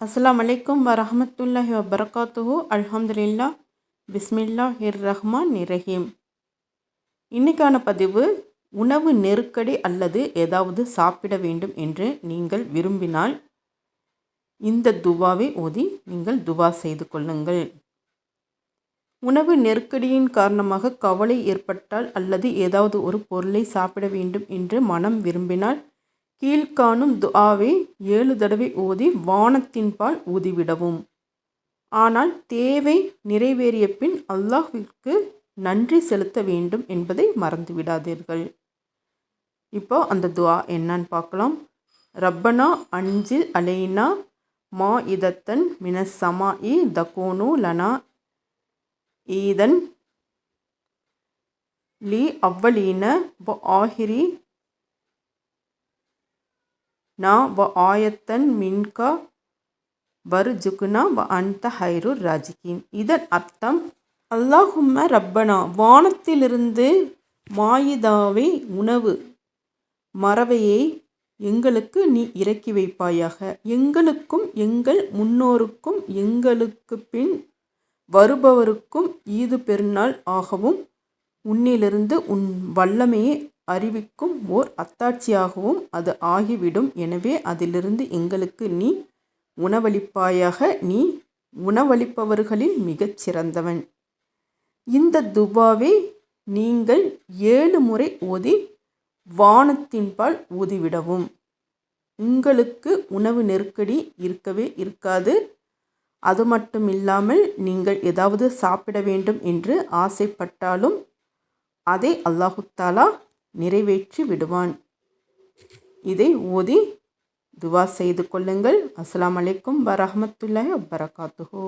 அஸ்ஸலாமு அலைக்கும் வரஹ்மத்துல்லாஹி வபரகாத்துஹு. அல்ஹம்துலில்லாஹ், பிஸ்மில்லாஹிர் ரஹ்மானிர் ரஹீம். இன்னைக்கான பதிவு, உணவு நெருக்கடி அல்லது ஏதாவது சாப்பிட வேண்டும் என்று நீங்கள் விரும்பினால் இந்த துவாவை ஓதி நீங்கள் துவா செய்து கொள்ளுங்கள். உணவு நெருக்கடியின் காரணமாக கவலை ஏற்பட்டால் அல்லது ஏதாவது ஒரு பொருளை சாப்பிட வேண்டும் என்று மனம் விரும்பினால் கீழ்காணும் துஆவை 7 தடவை ஓதி வானத்தின்பால் ஊதிவிடவும். ஆனால் தேவை நிறைவேறிய பின் அல்லாஹ்விற்கு நன்றி செலுத்த வேண்டும் என்பதை மறந்துவிடாதீர்கள். இப்போ அந்த துஆ என்னன்னு பார்க்கலாம். ரப்பனா அன்சில் அலைனா மா இதத்தன் மினஸ் சமாஇ தகூனு லனா ஈதன் லி அவ்வலீன வ ஆஹிரி நா வ ஆயத்தன் மின்கா வர்ஜுக்னா வ அன்த ஹைருர் ராஜிகின். இதன் அர்த்தம், அல்லாஹும்ம ரப்பனா, வானத்திலிருந்து மாயிதாவை உணவு மறவையை எங்களுக்கு நீ இறக்கி வைப்பாயாக. எங்களுக்கும் எங்கள் முன்னோருக்கும் எங்களுக்கு பின் வருபவருக்கும் ஈது பெருநாள் ஆகவும் உன்னிலிருந்து உன் வல்லமையை அறிவிக்கும் ஓர் அத்தாட்சியாகவும் அது ஆகிவிடும். எனவே அதிலிருந்து எங்களுக்கு நீ உணவளிப்பாயாக. நீ உணவளிப்பவர்களில் மிகச் சிறந்தவன். இந்த துவாவை நீங்கள் 7 முறை ஓதி வானத்தின்பால் ஊதிவிடவும். உங்களுக்கு உணவு நெருக்கடி இருக்கவே இருக்காது. அது மட்டும் இல்லாமல் நீங்கள் ஏதாவது சாப்பிட வேண்டும் என்று ஆசைப்பட்டாலும் அதை அல்லாஹு தஆலா நிறைவேற்றி விடுவான். இதை ஓதி துவா செய்து கொள்ளுங்கள். அஸ்ஸலாமு அலைக்கும் வரஹ்மத்துல்லாஹி வபரகாத்துஹு.